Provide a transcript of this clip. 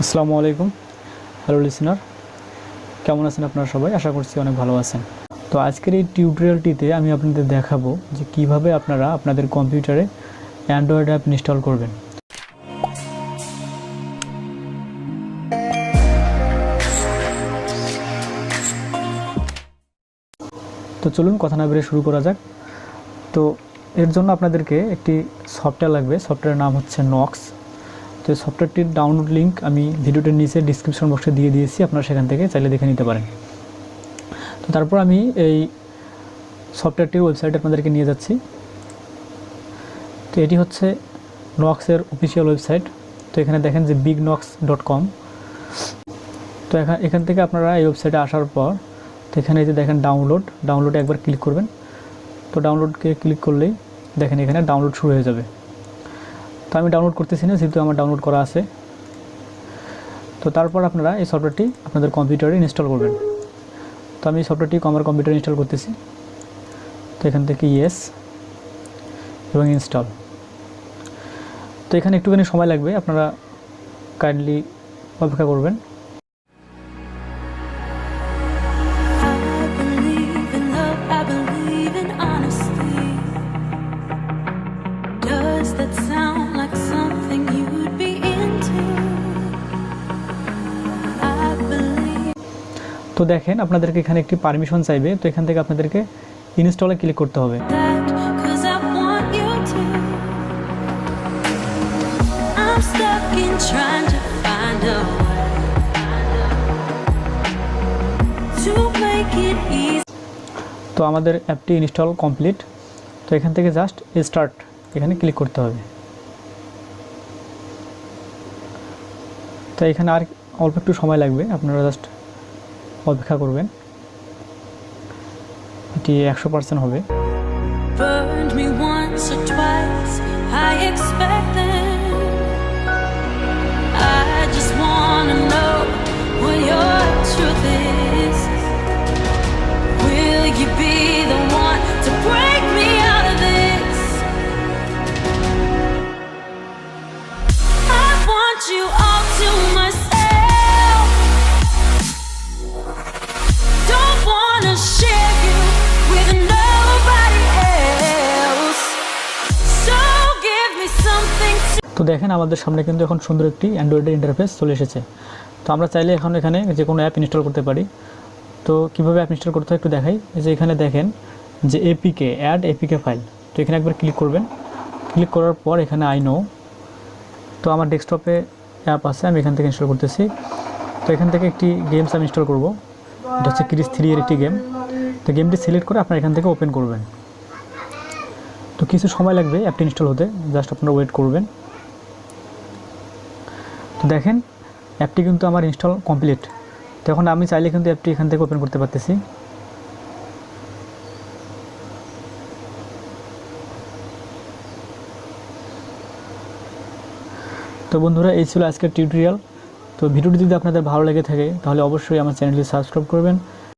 আসসালামু আলাইকুম hello listener, কেমন আছেন আপনারা সবাই? আশা করছি অনেক ভালো আছেন। তো আজকের এই টিউটোরিয়ালটিতে আমি আপনাদের দেখাবো যে কিভাবে আপনারা আপনাদের কম্পিউটারে অ্যান্ড্রয়েড অ্যাপ ইনস্টল করবেন। তো চলুন কথা না বেরিয়ে শুরু করা যাক। তো এর জন্য আপনাদেরকে একটি সফটওয়্যার লাগবে। সফটওয়্যারের নাম হচ্ছে নক্স। তো এই সফটওয়্যারটির ডাউনলোড লিঙ্ক আমি ভিডিওটির নিচে ডিসক্রিপশন বক্সে দিয়ে দিয়েছি, আপনারা সেখান থেকে চাইলে দেখে নিতে পারেন। তো তারপর আমি এই সফটওয়্যারটির ওয়েবসাইটে আপনাদেরকে নিয়ে যাচ্ছি। তো এটি হচ্ছে নক্সের অফিসিয়াল ওয়েবসাইট। তো এখানে দেখেন যে bignox.com। তো এখান থেকে আপনারা এই ওয়েবসাইটে আসার পর তো এখানে এই যে দেখেন ডাউনলোডে একবার ক্লিক করবেন। তো ডাউনলোডকে ক্লিক করলেই দেখেন এখানে ডাউনলোড শুরু হয়ে যাবে। তো আমি ডাউনলোড করতেছি না, যেহেতু আমার ডাউনলোড করা আছে। তো তারপর আপনারা এই সফটওয়্যারটি আপনাদের কম্পিউটারে ইনস্টল করবেন। তো আমি এই সফটওয়্যারটি আমার কম্পিউটারে ইনস্টল করতেছি। তো এখান থেকে ইয়েস এবং ইনস্টল। তো এখানে একটুখানি সময় লাগবে, আপনারা কাইন্ডলি অপেক্ষা করবেন। তো দেখেন আপনাদেরকে এখানে একটি পারমিশন চাইবে। তো এখান থেকে আপনাদেরকে ইনস্টলে ক্লিক করতে হবে। তো আমাদের অ্যাপটি ইনস্টল কমপ্লিট। তো এখান থেকে জাস্ট স্টার্ট এখানে ক্লিক করতে হবে। তো এখানে আর অল্প একটু সময় লাগবে, আপনারা জাস্ট অপেক্ষা করবেন। এটি 100% হবে। তো দেখেন আমাদের সামনে কিন্তু এখন সুন্দর একটি অ্যান্ড্রয়েডের ইন্টারফেস চলে এসেছে। তো আমরা চাইলে এখন এখানে যে কোনো অ্যাপ ইনস্টল করতে পারি। তো কীভাবে অ্যাপ ইনস্টল করতে হয় একটু দেখাই। যে এখানে দেখেন যে এপিকে অ্যাড এপিকে ফাইল। তো এখানে একবার ক্লিক করবেন। ক্লিক করার পর এখানে আই নো। তো আমার ডেস্কটপে অ্যাপ আছে, আমি এখান থেকে ইনস্টল করতেছি। তো এখান থেকে একটি গেমস আমি ইনস্টল করব। এটা হচ্ছে ক্রিস 3 এর একটি গেম। তো গেমটি সিলেক্ট করে আপনারা এখান থেকে ওপেন করবেন। তো কিছু সময় লাগবে অ্যাপটি ইনস্টল হতে, জাস্ট আপনারা ওয়েট করবেন। তো দেখেন অ্যাপটি কিন্তু আমার ইনস্টল কমপ্লিট। তো এখন আমি চাইলে কিন্তু অ্যাপটি এখান থেকে ওপেন করতে পারতেছি। তো বন্ধুরা, এই ছিল আজকের টিউটোরিয়াল। তো ভিডিওটি যদি আপনাদের ভালো লেগে থাকে তাহলে অবশ্যই আমার চ্যানেলটি সাবস্ক্রাইব করবেন